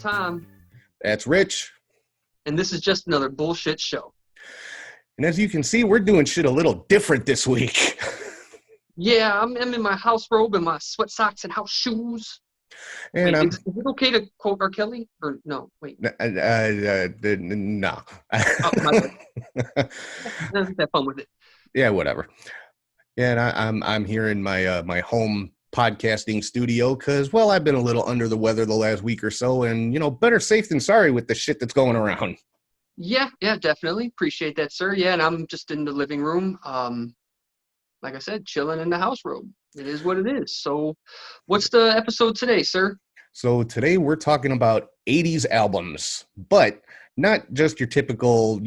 Tom, That's Rich. and this is just another bullshit show. And as you can see, we're doing shit a little different this week. Yeah, I'm in my house robe and my sweat socks and house shoes. And Wait, is it okay to quote R. Kelly? Or no, wait. no. Oh, my bad. Let's have fun with it. Yeah, whatever. Yeah, and I'm here in my my home podcasting studio because, well, I've been a little under the weather the last week or so, and better safe than sorry with the shit that's going around. Yeah, definitely. Appreciate that, sir. Yeah, and I'm just in the living room. Like I said, chilling in the house robe. It is what it is. So what's the episode today, sir? So today we're talking about 80s albums, but not just your typical,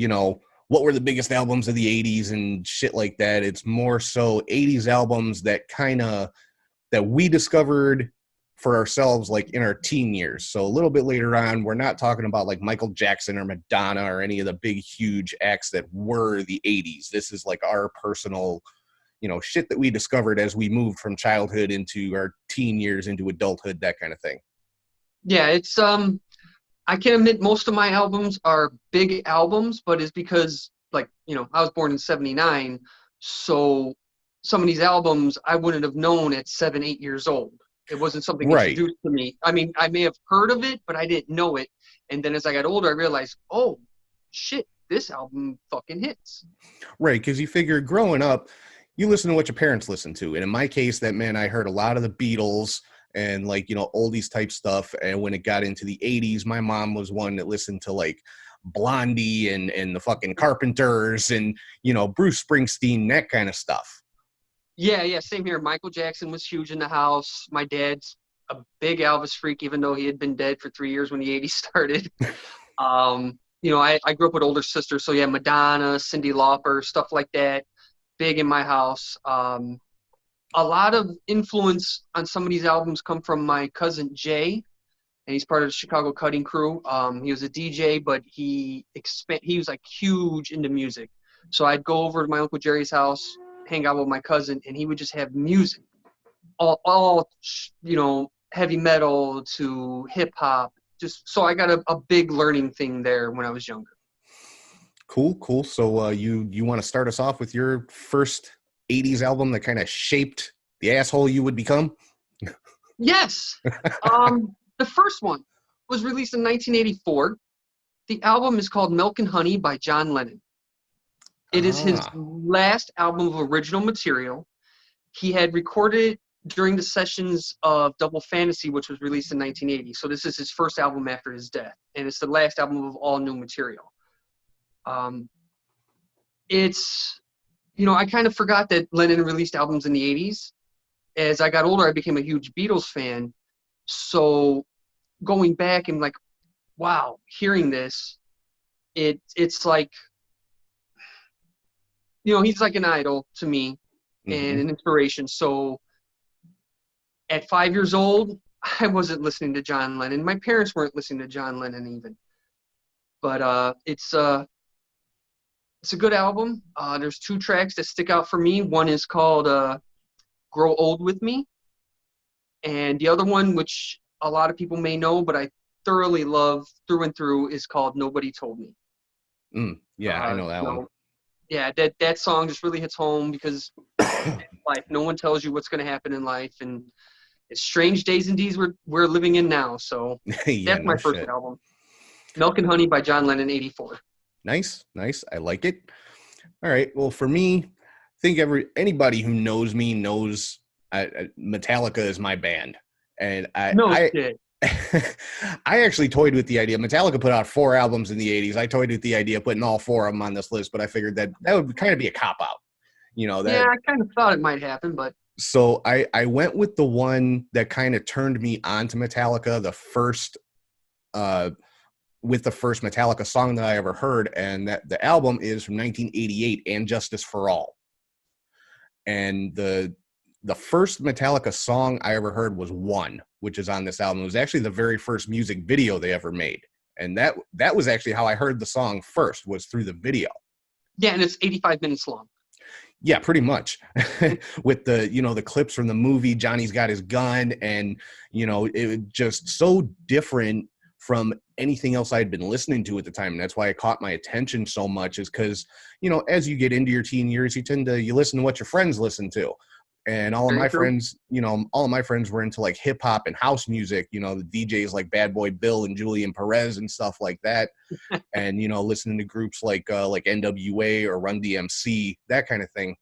what were the biggest albums of the 80s and shit like that. It's more so 80s albums that that we discovered for ourselves, like in our teen years. So a little bit later on, we're not talking about like Michael Jackson or Madonna or any of the big, huge acts that were the 80s. This is like our personal, shit that we discovered as we moved from childhood into our teen years, into adulthood, that kind of thing. Yeah, it's I can admit most of my albums are big albums, but it's because I was born in '79, so some of these albums I wouldn't have known at 7, 8 years old. It wasn't something Right. introduced to me. I mean, I may have heard of it, but I didn't know it. And then as I got older, I realized, oh shit, this album fucking hits. Right, because you figure growing up, you listen to what your parents listen to. And in my case, I heard a lot of the Beatles and oldies type stuff. And when it got into the 80s, my mom was one that listened to like Blondie and the fucking Carpenters and, Bruce Springsteen, that kind of stuff. Yeah, same here. Michael Jackson was huge in the house. My dad's a big Elvis freak, even though he had been dead for 3 years when the 80s started. I grew up with older sisters, so yeah, Madonna, Cyndi Lauper, stuff like that, big in my house. A lot of influence on some of these albums come from my cousin Jay, and he's part of the Chicago Cutting Crew. He was a DJ, but he was like huge into music. So I'd go over to my Uncle Jerry's house, hang out with my cousin, and he would just have music, all heavy metal to hip hop. Just so I got a big learning thing there when I was younger. Cool. So you want to start us off with your first 80s album that kind of shaped the asshole you would become? Yes. The first one was released in 1984. The album is called Milk and Honey by John Lennon. It is his last album of original material. He had recorded it during the sessions of Double Fantasy, which was released in 1980. So this is his first album after his death, and it's the last album of all new material. I kind of forgot that Lennon released albums in the 80s. As I got older, I became a huge Beatles fan. So going back and like, wow, hearing this, it's like, he's like an idol to me and an inspiration. So at 5 years old, I wasn't listening to John Lennon. My parents weren't listening to John Lennon even. But it's a good album. There's 2 tracks that stick out for me. One is called Grow Old With Me. And the other one, which a lot of people may know, but I thoroughly love through and through, is called Nobody Told Me. Yeah, I know that one. Yeah, that song just really hits home because like no one tells you what's going to happen in life, and it's strange days and deeds we're living in now. So Yeah, that's my first album, Milk and Honey by John Lennon, 84. Nice. I like it. All right. Well, for me, I think anybody who knows me knows Metallica is my band, and Shit. I actually toyed with the idea. Metallica put out 4 albums in the 80s. I toyed with the idea of putting all 4 of them on this list, but I figured that would kind of be a cop-out. Yeah, I kind of thought it might happen, but... So I went with the one that kind of turned me on to Metallica, with the first Metallica song that I ever heard, and that the album is from 1988, And Justice for All. And the first Metallica song I ever heard was One, which is on this album. It was actually the very first music video they ever made. And that was actually how I heard the song first, was through the video. Yeah, and it's 85 minutes long. Yeah, pretty much. With the clips from the movie, Johnny's Got His Gun, and it was just so different from anything else I had been listening to at the time. And that's why it caught my attention so much, is because, you know, as you get into your teen years, you listen to what your friends listen to. And all of Very my true. friends, you know, all of my friends were into like hip hop and house music, you know, the DJs like Bad Boy Bill and Julian Perez and stuff like that. And, you know, listening to groups like NWA or Run DMC, that kind of thing.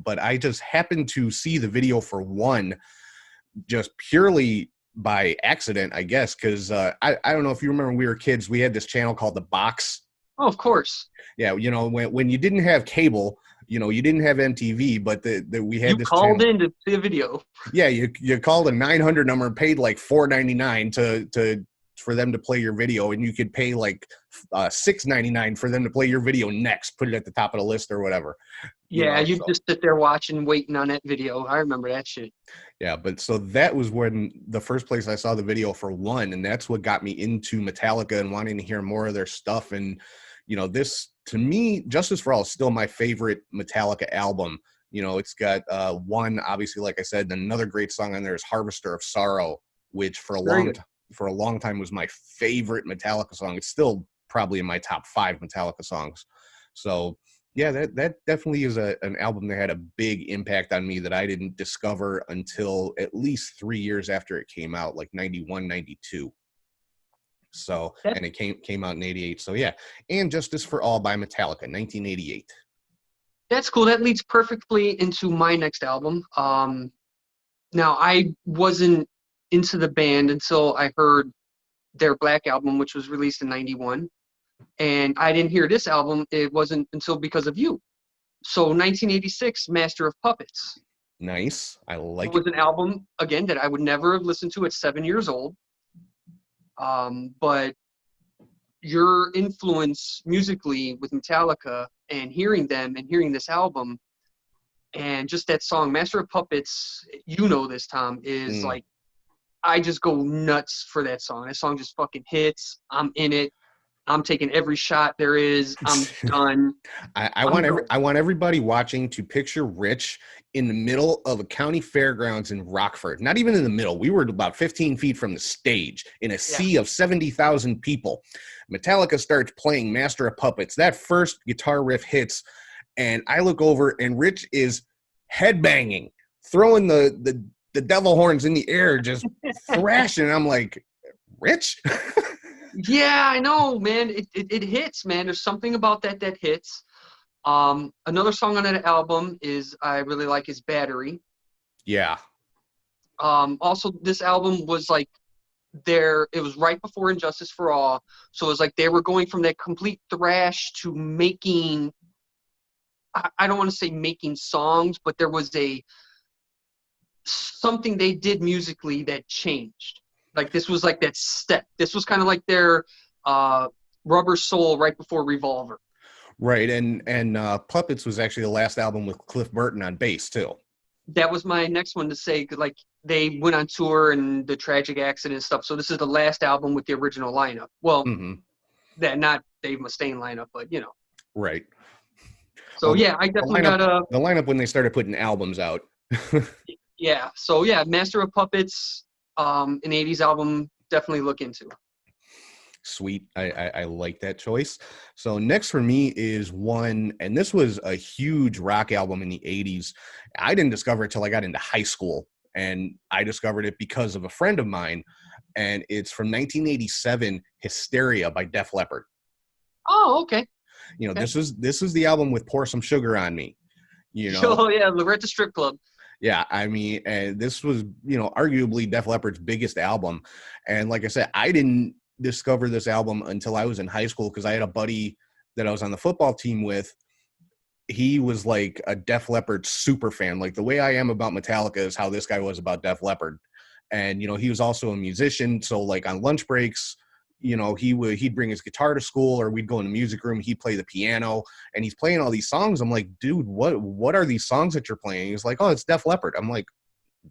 But I just happened to see the video for one just purely by accident, I guess, because I don't know if you remember when we were kids, we had this channel called The Box. Oh, of course. Yeah, you know, when you didn't have cable, you know, you didn't have MTV, but we had You this called channel. in to see a video. Yeah, you called a 900 number and paid like $4.99 to for them to play your video, and you could pay like $6.99 for them to play your video next, put it at the top of the list or whatever, you Yeah, know. you So just sit there watching, waiting on that video. I remember that shit. yeah, but so that was when the first place I saw the video for one, and that's what got me into Metallica and wanting to hear more of their stuff. And you know, this to me, Justice for All is still my favorite Metallica album. You know, it's got one, obviously, like I said, another great song on there is Harvester of Sorrow, which Very good. for a long time was my favorite Metallica song. It's still probably in my top 5 Metallica songs. So yeah, that definitely is an album that had a big impact on me that I didn't discover until at least 3 years after it came out, like 91, 92. So, That, and it came out in 88. So yeah, and Justice for All by Metallica, 1988. that's cool. That leads perfectly into my next album. Now I wasn't into the band until I heard their Black album, which was released in '91, and I didn't hear this album. It wasn't until because of you. So 1986, Master of Puppets Nice. I like was it. an album again that I would never have listened to at 7 years old. But your influence musically with Metallica and hearing them and hearing this album and just that song, Master of Puppets, you know this, Tom, is Mm. like, I just go nuts for that song. That song just fucking hits. I'm in it. I'm taking every shot there is. I'm done. I'm done. I want everybody watching to picture Rich in the middle of a county fairgrounds in Rockford. Not even in the middle. We were about 15 feet from the stage in a Yeah. sea of 70,000 people. Metallica starts playing Master of Puppets. That first guitar riff hits, and I look over, and Rich is headbanging, throwing the devil horns in the air, just thrashing. And I'm like, Rich? Yeah, I know, man. It hits, man. There's something about that that hits. Another song on that album is I really like is Battery. Yeah. Also, this album was like it was right before Injustice for All, so it was like they were going from that complete thrash to making. I don't want to say making songs, but there was something they did musically that changed. Like this was like that step. This was kind of like their Rubber Soul right before Revolver. Right, and Puppets was actually the last album with Cliff Burton on bass too. That was my next one to say. Like they went on tour and the tragic accident and stuff. So this is the last album with the original lineup. Well, Mm-hmm. that not Dave Mustaine lineup, but you know. Right. So Well, yeah, I definitely got a the lineup when they started putting albums out. yeah. So yeah, Master of Puppets, an '80s album. Definitely look into. Sweet. I like that choice. So next for me is one, and this was a huge rock album in the 80s. I didn't discover it till I got into high school, and I discovered it because of a friend of mine, and it's from 1987, Hysteria by Def Leppard. Oh, okay. You know, Okay. this is the album with Pour Some Sugar on Me. You know, Oh yeah, Loretta Strip Club. yeah, I mean, this was, you know, arguably Def Leppard's biggest album. And like I said, I didn't discover this album until I was in high school because I had a buddy that I was on the football team with. He was like a Def Leppard super fan. Like the way I am about Metallica is how this guy was about Def Leppard. And, you know, he was also a musician. So like on lunch breaks, you know, he'd bring his guitar to school, or we'd go in the music room, he'd play the piano, and he's playing all these songs. I'm like, dude, what are these songs that you're playing? He's like, oh, it's Def Leppard. I'm like,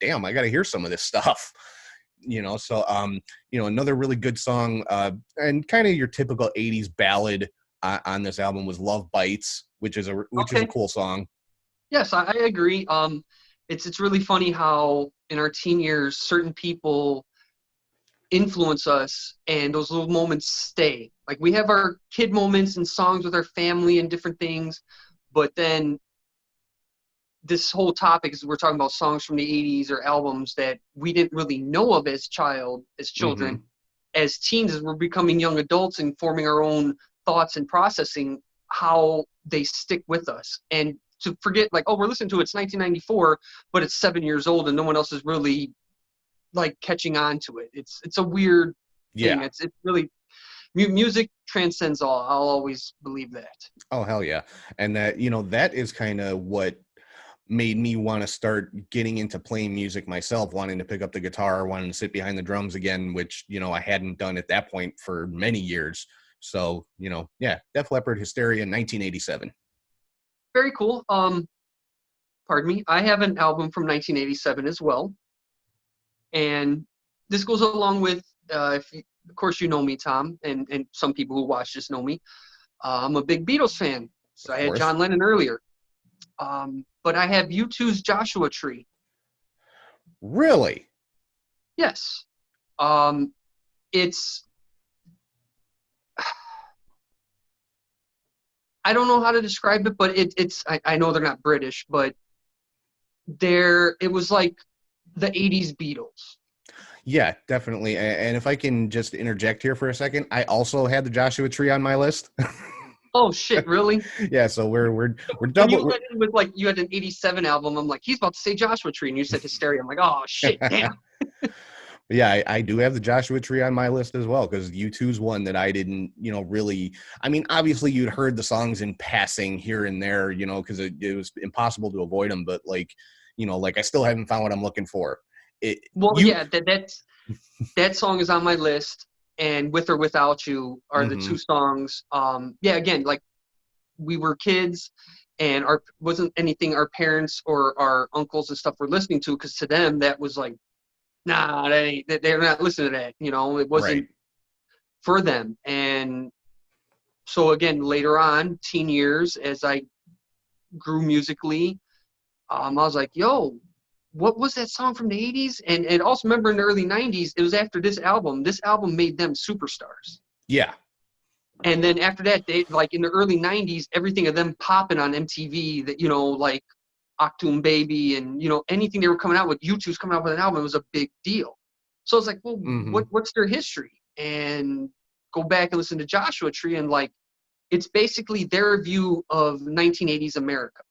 damn, I got to hear some of this stuff. You know, so you know, another really good song, and kind of your typical 80s ballad on this album was Love Bites, which is a Okay. cool song. Yes, I agree. It's really funny how in our teen years, certain people influence us, and those little moments stay. Like we have our kid moments and songs with our family and different things, but then this whole topic is we're talking about songs from the 80s or albums that we didn't really know of as Mm-hmm. children. As teens, as we're becoming young adults and forming our own thoughts and processing how they stick with us. And to forget, like, oh, we're listening to it, it's 1994, but it's 7 years old and no one else is really like catching on to it. It's a weird thing. Yeah. It's really music transcends all. I'll always believe that. Oh, hell yeah. And that, that is kind of what made me want to start getting into playing music myself, wanting to pick up the guitar, wanting to sit behind the drums again, which, I hadn't done at that point for many years. So, yeah, Def Leppard, Hysteria, 1987. Very cool. Pardon me. I have an album from 1987 as well. And this goes along with, of course, you know me, Tom, and some people who watch this know me. I'm a big Beatles fan. So Of I had course. John Lennon earlier. But I have U2's Joshua Tree. Really? Yes. It's, I don't know how to describe it, but I know they're not British, but it was like the 80s Beatles. Yeah, definitely. And if I can just interject here for a second, I also had the Joshua Tree on my list. Oh shit, really? Yeah, so we're When you double. went in with like you had an 87 album, I'm like, he's about to say Joshua Tree, and you said Hysteria. I'm like, oh shit, damn. Yeah, I do have the Joshua Tree on my list as well, because U2's one that I didn't, really. I mean, obviously you'd heard the songs in passing here and there, because it was impossible to avoid them. But like, like I still haven't found what I'm looking for. It Well, you. yeah, that song is on my list, and With or Without You are the Mm-hmm. two songs. Yeah, again, like we were kids, and our wasn't anything our parents or our uncles and stuff were listening to, because to them that was like, nah, they're not listening to that. It Right. wasn't for them. And so again, later on, teen years, as I grew musically, I was like, yo, what was that song from the 80s? And also remember in the early 90s, it was after this album. This album made them superstars. Yeah. And then after that, they like in the early 90s, everything of them popping on MTV that, like Octoon Baby and, anything they were coming out with, U2's coming out with an album, it was a big deal. So I was like, well, Mm-hmm. what's their history? And go back and listen to Joshua Tree, and like, it's basically their view of 1980s America.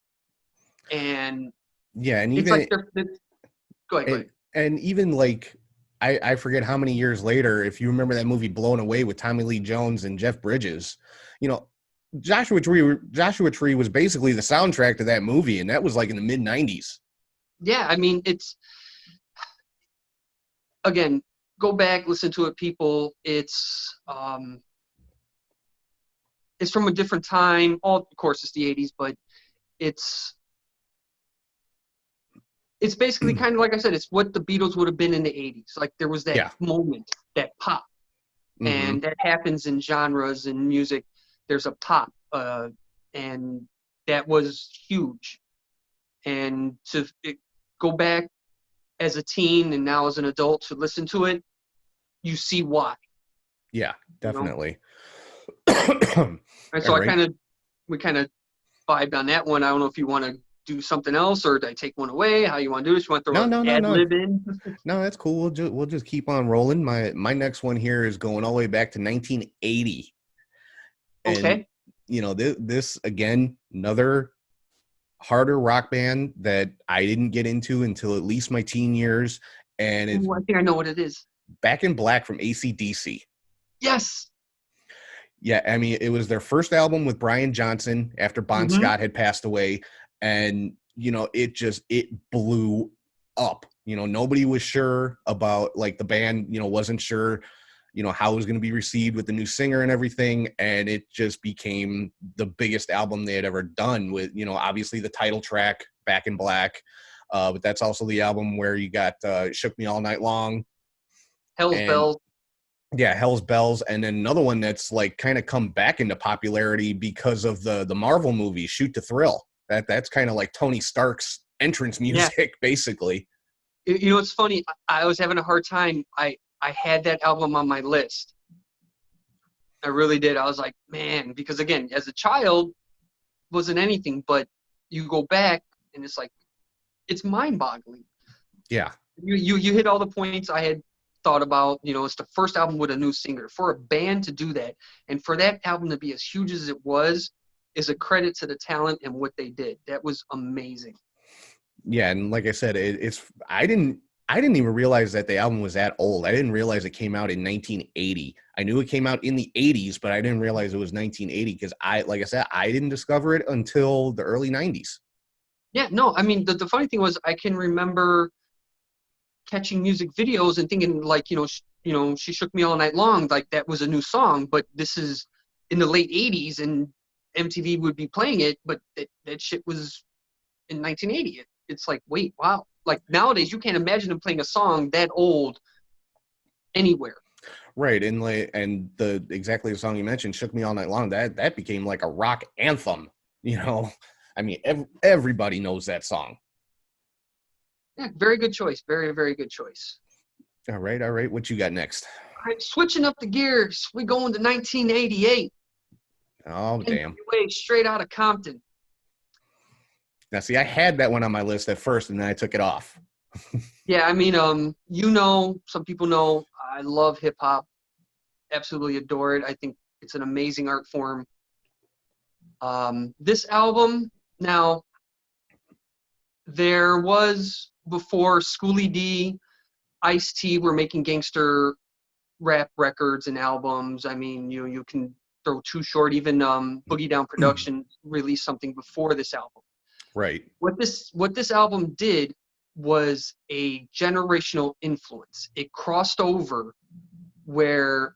And Yeah, and it's even like, go ahead, go ahead. and even like I forget how many years later, if you remember that movie Blown Away with Tommy Lee Jones and Jeff Bridges, you know, Joshua Tree was basically the soundtrack to that movie, and that was like in the mid 90s. Yeah, I mean, again, go back, listen to it, people. It's from a different time. Of course, it's the 80s, but it's basically kind of like I said, it's what the Beatles would have been in the 80s. Like there was that Yeah. moment, that pop, Mm-hmm. and that happens in genres and music. There's a pop, and that was huge. And go back as a teen and now as an adult to listen to it, you see why. Yeah, You know, definitely. and All so right. we kind of vibed on that one. I don't know if you want to do something else or did I take one away? How you want to do this? You want to throw No, an no, no, ad no. lib in? No, that's cool. We'll just keep on rolling. My next one here is going all the way back to 1980. And Okay. this again, another harder rock band that I didn't get into until at least my teen years, and it's Ooh, I think I know what it is. Back in Black from AC/DC. Yes. Yeah, I mean, it was their first album with Brian Johnson after Bon Mm-hmm. Scott had passed away, and it blew up. Nobody was sure about, like, the band, wasn't sure, how it was going to be received with the new singer and everything, and it just became the biggest album they had ever done, with, obviously the title track Back in Black, but that's also the album where you got Shook Me All Night Long, Hell's and Bells. yeah, Hell's Bells, and then another one that's like kind of come back into popularity because of the Marvel movie Shoot to Thrill. That's kind of like Tony Stark's entrance Yeah. music, basically. It's funny. I was having a hard time. I had that album on my list. I really did. I was like, man, because again, as a child, wasn't anything, but you go back and it's like, it's mind-boggling. Yeah. You hit all the points I had thought about. You know, it's the first album with a new singer. For a band to do that, and for that album to be as huge as it was, is a credit to the talent and what they did. That was amazing. Yeah, and like I said, it's I didn't even realize that the album was that old. I didn't realize it came out in 1980. I knew it came out in the 80s, but I didn't realize it was 1980 because like I said, I didn't discover it until the early 90s. Yeah, no, I mean the funny thing was I can remember catching music videos and thinking like, she shook me all night long, like that was a new song, but this is in the late 80s and MTV would be playing it, but that shit was in 1980. It's like, wait, wow. Like nowadays you can't imagine them playing a song that old anywhere. Right, and the exactly the song you mentioned, "Shook Me All Night Long," that became like a rock anthem. You know, I mean, everybody knows that song. Yeah, very good choice. Very, very good choice. All right, all right. What you got next? All right, switching up the gears, we go into 1988. Oh, damn. NWA straight out of Compton. Now, see, I had that one on my list at first, and then I took it off. Yeah, I mean, some people know I love hip hop. Absolutely adore it. I think it's an amazing art form. This album, now, there was before Schoolie D, Ice-T were making gangster rap records and albums. I mean, you can throw Too Short, even Boogie Down Production released something before this album. Right. What this album did was a generational influence. It crossed over where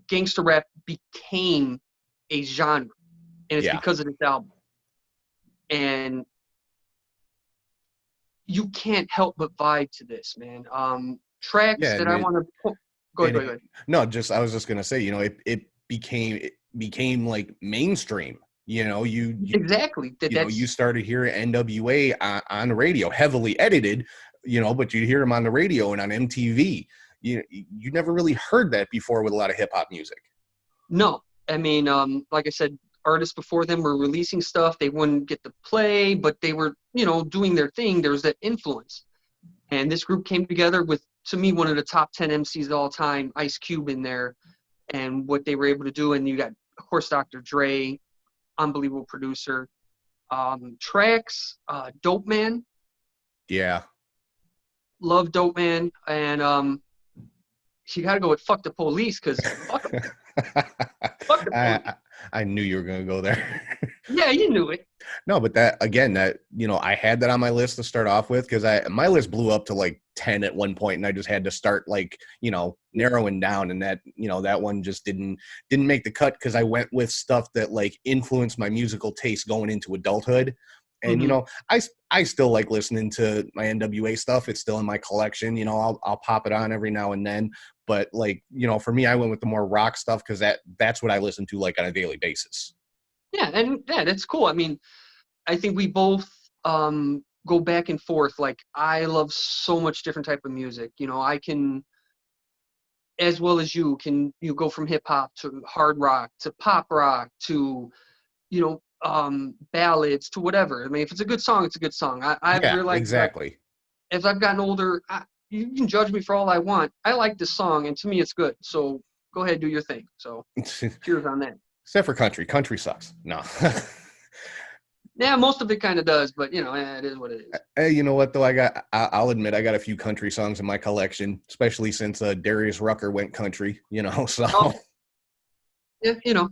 gangster rap became a genre, and it's Yeah. because of this album. And you can't help but vibe to this, man. Tracks Yeah, that and I want to go ahead, go ahead. no, I was just gonna say, it became like mainstream. You Exactly. you That's started hearing NWA on the radio, heavily edited, but you hear them on the radio and on MTV. You never really heard that before with a lot of hip hop music. no. I mean, like I said, artists before them were releasing stuff. They wouldn't get to play, but they were, doing their thing. There was that influence. And this group came together with, to me, one of the top 10 MCs of all time, Ice Cube in there, and what they were able to do. And you got, of course, Dr. Dre, unbelievable producer. Tracks, Dope Man, Yeah. love Dope Man. And you got to go with Fuck the Police because fuck 'em. Fuck the police. I knew you were going to go there. Yeah, you knew it. No, but that again, I had that on my list to start off with because my list blew up to like 10 at one point, and I just had to start like narrowing down, and that one just didn't make the cut because I went with stuff that like influenced my musical taste going into adulthood. And Mm-hmm. I still like listening to my NWA stuff. It's still in my collection. I'll pop it on every now and then. But like for me, I went with the more rock stuff because that's what I listen to like on a daily basis. Yeah, and yeah, that's cool. I mean, I think we both go back and forth. Like I love so much different type of music. I can, as well as you go from hip hop to hard rock to pop rock to ballads to whatever. I mean, if it's a good song, it's a good song. I've Yeah, realized that exactly. as I've gotten older, you can judge me for all I want. I like this song, and to me, it's good. So go ahead, do your thing. So cheers on that. Except for country. Country sucks. No. Yeah, most of it kind of does, but it is what it is. Hey, you know what though? I'll admit I got a few country songs in my collection, especially since Darius Rucker went country. So. Oh, yeah,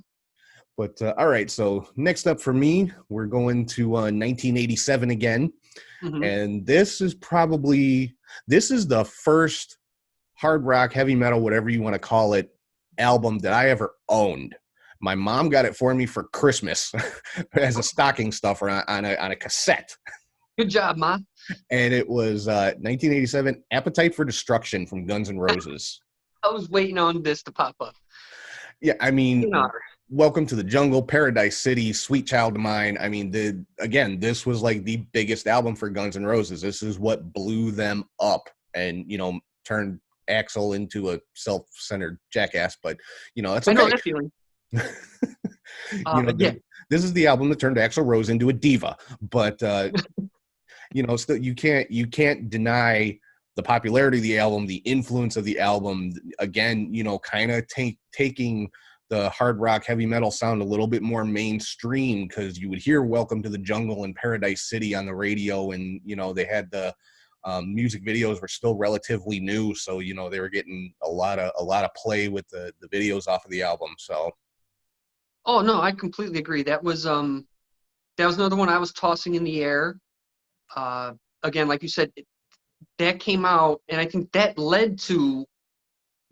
But all right, so next up for me, we're going to 1987 again, Mm-hmm. and this is the first hard rock, heavy metal, whatever you want to call it, album that I ever owned. My mom got it for me for Christmas as a stocking stuffer on a cassette. Good job, Ma. And it was 1987 Appetite for Destruction from Guns N' Roses. I was waiting on this to pop up. Yeah, I mean, Welcome to the Jungle, Paradise City, Sweet Child of Mine. I mean, this was like the biggest album for Guns N' Roses. This is what blew them up and, turned Axl into a self-centered jackass, but it's I know okay. that feeling. you know, But yeah. this is the album that turned Axl Rose into a diva, but still you can't deny the popularity of the album, the influence of the album. Again, kind of taking the hard rock heavy metal sound a little bit more mainstream, because you would hear Welcome to the Jungle and Paradise City on the radio, and they had the music videos were still relatively new, so they were getting a lot of play with the videos off of the album. So Oh no, I completely agree. That was another one I was tossing in the air. Uh, Again, like you said, that came out, and I think that led to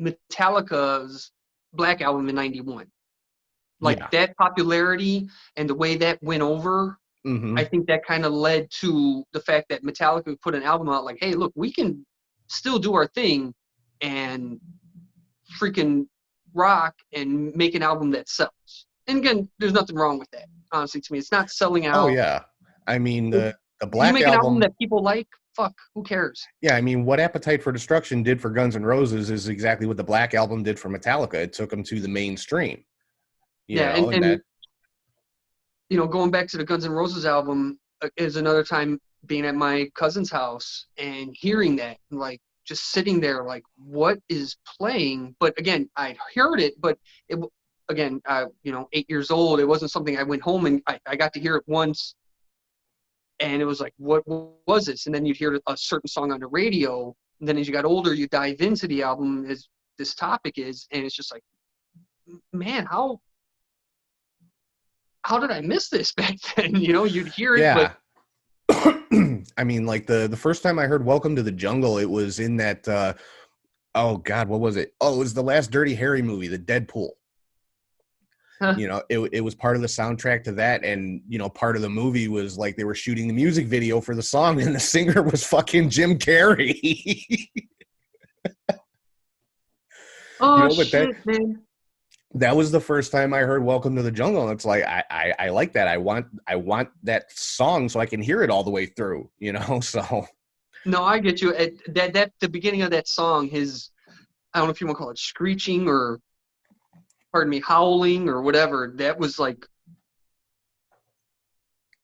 Metallica's Black Album in '91. Like yeah. that popularity and the way that went over, I Hmm. think that kind of led to the fact that Metallica put an album out like, hey, look, we can still do our thing and freaking rock and make an album that sells. And again, there's nothing wrong with that. Honestly, to me, it's not selling Oh out. yeah. I mean, If the you Black make an album Album. that people like, fuck, who cares? Yeah, I mean, what Appetite for Destruction did for Guns N' Roses is exactly what the Black Album did for Metallica. It took them to the mainstream, Yeah, and and that. going back to the Guns N' Roses album is another time being at my cousin's house and hearing that, like just sitting there, like what is playing? But again, I heard it, but it again, 8 years old. It wasn't something I went home and I got to hear it once, and it was like, what was this? And then you'd hear a certain song on the radio, and then as you got older, you dive into the album as this topic is, and it's just like, man, how did I miss this back then? You'd hear it, but Yeah. I mean, like the first time I heard Welcome to the Jungle, it was in that oh God, what was it? Oh, it was the last Dirty Harry movie, the Deadpool. It was part of the soundtrack to that, and part of the movie was like they were shooting the music video for the song, and the singer was fucking Jim Carrey. oh But that shit, man. that was the first time I heard Welcome to the Jungle, and it's like I like that. I want that song so I can hear it all the way through. So No, I get you. That the beginning of that song, his, I don't know if you want to call it screeching or, pardon me, howling or whatever. That was like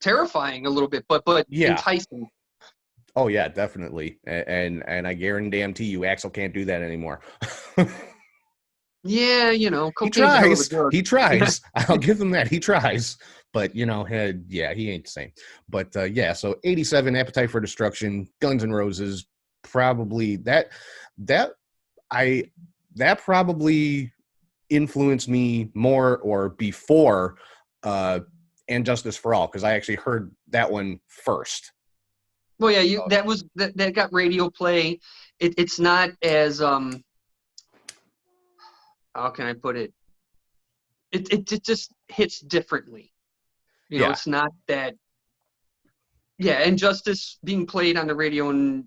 terrifying a little bit, but yeah. enticing. Oh yeah, definitely. And I guarantee you, Axel can't do that anymore. Yeah, He cocaine's a hell of a tries. drug. He Yeah. tries. I'll give him that. He tries. But yeah, he ain't the same. But yeah, so 87, Appetite for Destruction, Guns N' Roses, probably that I that probably influenced me more or before And Justice for All, because I actually heard that one first. Well, yeah, that got radio play. It's not as how can I put it? It just hits differently. Yeah. It's not that. Yeah, Injustice being played on the radio, and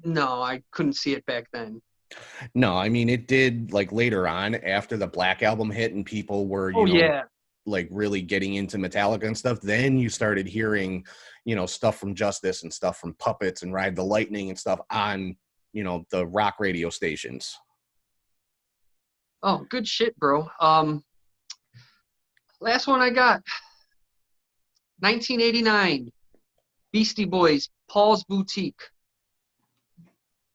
no, I couldn't see it back then. No, I mean it did like later on after the Black Album hit and people were, Oh yeah. like really getting into Metallica and stuff. Then you started hearing, stuff from Justice and stuff from Puppets and Ride the Lightning and stuff on, the rock radio stations. Oh, good shit, bro. Last one I got, 1989, Beastie Boys, Paul's Boutique.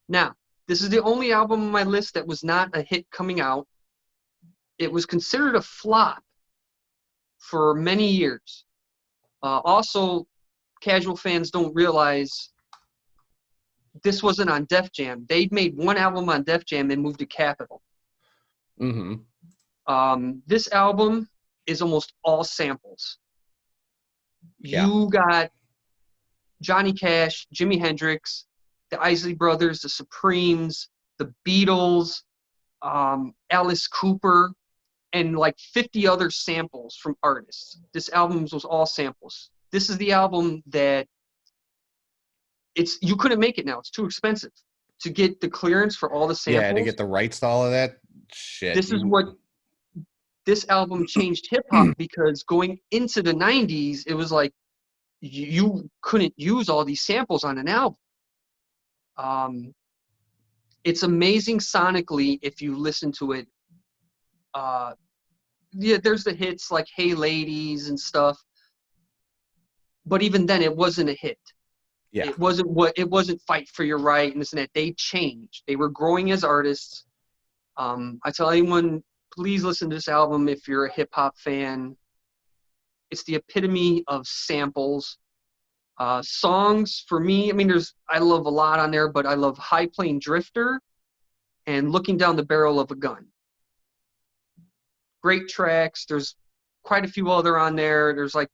Now, this is the only album on my list that was not a hit coming out. It was considered a flop for many years. Also, casual fans don't realize this wasn't on Def Jam. They'd made one album on Def Jam and moved to Capitol. Mm-hmm. This album is almost all samples. Yeah. You got Johnny Cash, Jimi Hendrix, the Isley Brothers, the Supremes, the Beatles, Alice Cooper, and like 50 other samples from artists. This album was all samples. This is the album that you couldn't make it now. It's too expensive to get the clearance for all the samples. Yeah, to get the rights to all of that shit. This album changed hip hop, because going into the 90s, it was like you couldn't use all these samples on an album. It's amazing sonically if you listen to it. Uh, yeah, there's the hits like "Hey Ladies" and stuff, but even then, it wasn't a hit. Yeah. It wasn't "Fight for Your Right" and this and that. They changed. They were growing as artists. I tell anyone, please listen to this album if you're a hip hop fan. It's the epitome of samples. Songs for me, I mean, I love a lot on there, but I love "High Plane Drifter" and "Looking Down the Barrel of a Gun." Great tracks. There's quite a few other on there. There's like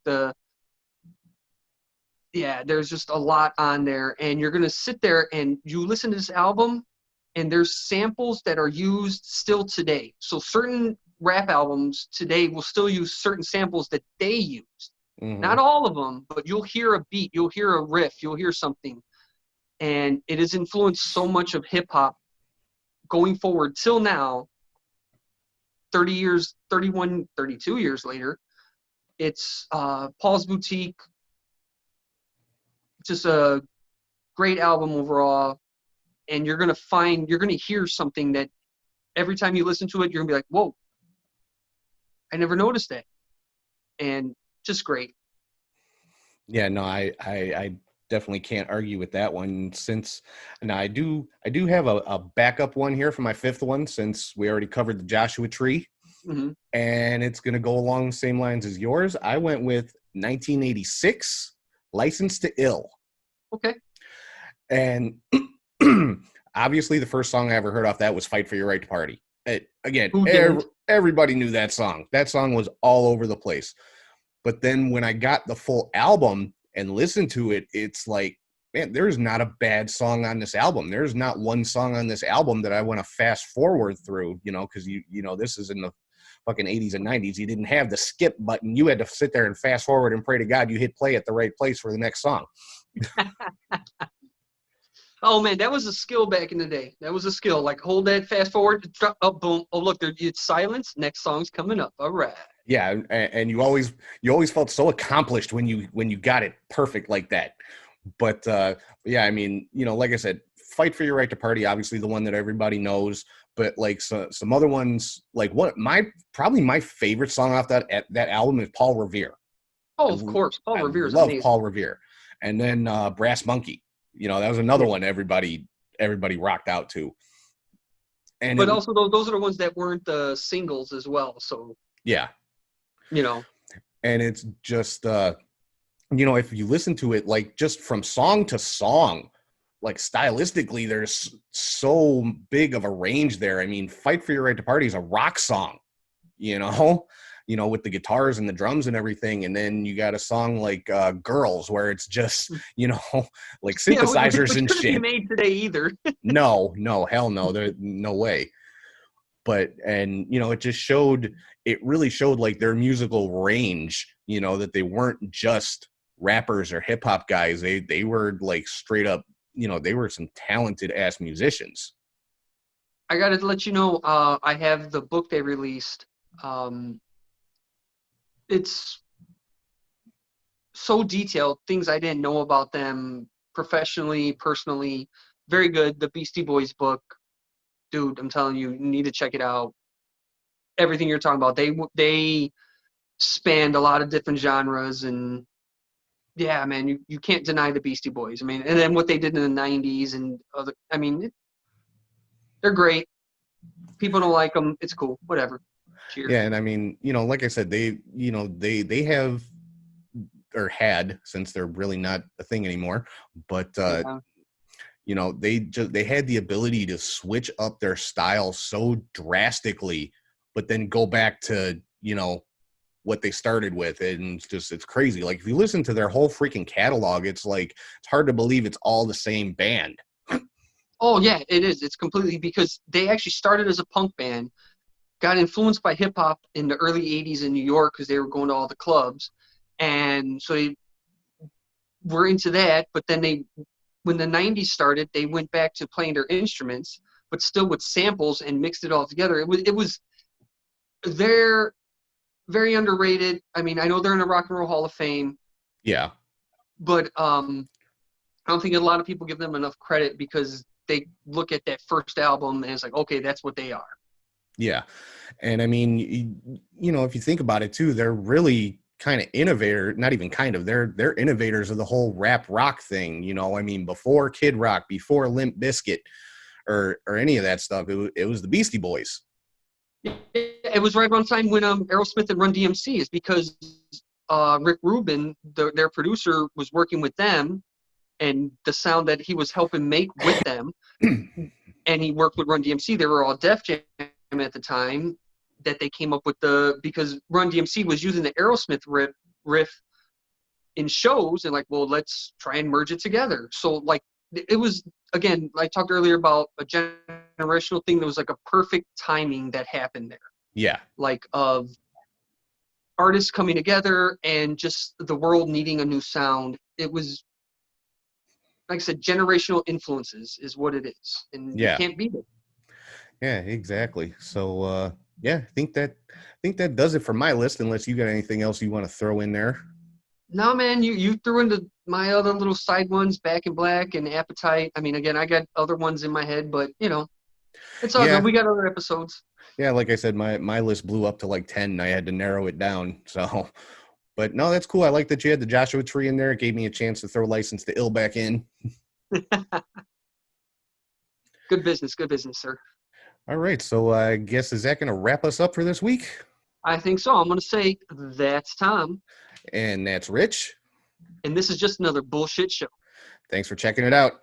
there's just a lot on there, and you're gonna sit there and you listen to this album, and there's samples that are used still today. So certain rap albums today will still use certain samples that they used. Not Hmm. all of them, but you'll hear a beat, you'll hear a riff, you'll hear something, and it has influenced so much of hip hop going forward till now. 30 years, 31, 32 years later, it's Paul's Boutique. Just a great album overall, and you're gonna hear something that every time you listen to it, you're gonna be like, whoa, I never noticed that. And just great. Yeah, no, I definitely can't argue with that one. Since now I do have a backup one here for my fifth one, since we already covered the Joshua Tree, Hmm. and it's going to go along the same lines as yours. I went with 1986, License to Ill. Okay. And obviously the first song I ever heard off that was Fight for Your Right to Party. Again, Who didn't? everybody knew that song. That song was all over the place. But then when I got the full album and listened to it, it's like, man, there's not a bad song on this album. There's not one song on this album that I want to fast forward through, because this is in the fucking 80s and 90s. You didn't have the skip button. You had to sit there and fast forward and pray to God you hit play at the right place for the next song. Oh man, that was a skill back in the day. That was a skill. Like hold that, fast forward, oh boom, oh look, it's silence. Next song's coming up. All right. Yeah, and you always felt so accomplished when you got it perfect like that. But yeah, I mean, like I said, Fight for Your Right to Party, obviously the one that everybody knows. But like some other ones, like probably my favorite song off that album is Paul Revere. Oh, I, of course, Paul I Revere is love amazing. Paul Revere, and then Brass Monkey. That was another Yeah, one everybody rocked out to. And but it also those are the ones that weren't the singles as well. So yeah, you know, and it's just if you listen to it like just from song to song, like stylistically there's so big of a range there. I mean, Fight for Your Right to Party is a rock song, you know with the guitars and the drums and everything, and then you got a song like Girls, where it's just like yeah, which synthesizers and couldn't be shit. made today either. No, hell no, there's no way. But and it really showed like their musical range, that they weren't just rappers or hip hop guys. They were like straight up, they were some talented ass musicians. I got to let you know, I have the book they released. Um, it's so detailed, things I didn't know about them professionally, personally. Very good. The Beastie Boys book, dude. I'm telling you, you need to check it out. Everything you're talking about, they spanned a lot of different genres, and yeah, man, you can't deny the Beastie Boys. I mean, and then what they did in the '90s and other. I mean, they're great. People don't like them. It's cool. Whatever. Cheers. Yeah, and I mean, like I said, they have, or had, since they're really not a thing anymore, but Yeah. they had the ability to switch up their style so drastically, but then go back to what they started with. And it's crazy. Like if you listen to their whole freaking catalog, it's like it's hard to believe it's all the same band. Oh yeah, it is. It's completely because they actually started as a punk band, got influenced by hip hop in the early '80s in New York because they were going to all the clubs, and so they were into that. But then when the '90s started, they went back to playing their instruments, but still with samples and mixed it all together. It was they're very underrated. I mean, I know they're in the Rock and Roll Hall of Fame, Yeah. but I don't think a lot of people give them enough credit because they look at that first album and it's like, okay, that's what they are. Yeah. And I mean, if you think about it too, they're really kind of innovator, not even kind of, they're innovators of the whole rap rock thing. I mean, before Kid Rock, before Limp Bizkit or any of that stuff, it was the Beastie Boys. It was right around the time when Aerosmith and Run DMC is because Rick Rubin, their producer, was working with them, and the sound that he was helping make with them, and he worked with Run DMC. They were all Def Jam at the time, that they came up with because Run DMC was using the Aerosmith riff in shows, and like, well, let's try and merge it together. So like, it was, again, I talked earlier about a generational thing. That was like a perfect timing that happened there. Yeah. Like, of artists coming together and just the world needing a new sound. It was, like I said, generational influences is what it is, and you Yeah. can't beat it. Yeah, exactly. So yeah, I think that does it for my list, unless you got anything else you want to throw in there. No, man, you threw into my other little side ones, Back in Black and Appetite. I mean, again, I got other ones in my head, but it's all Yeah. good. We got other episodes. Yeah, like I said, my list blew up to like 10 and I had to narrow it down. So, but no, that's cool. I like that you had the Joshua Tree in there. It gave me a chance to throw License to Ill back in. Good business, sir. All right, so I guess, is that going to wrap us up for this week? I think so. I'm going to say that's Tom. And that's Rich. And this is just another bullshit show. Thanks for checking it out.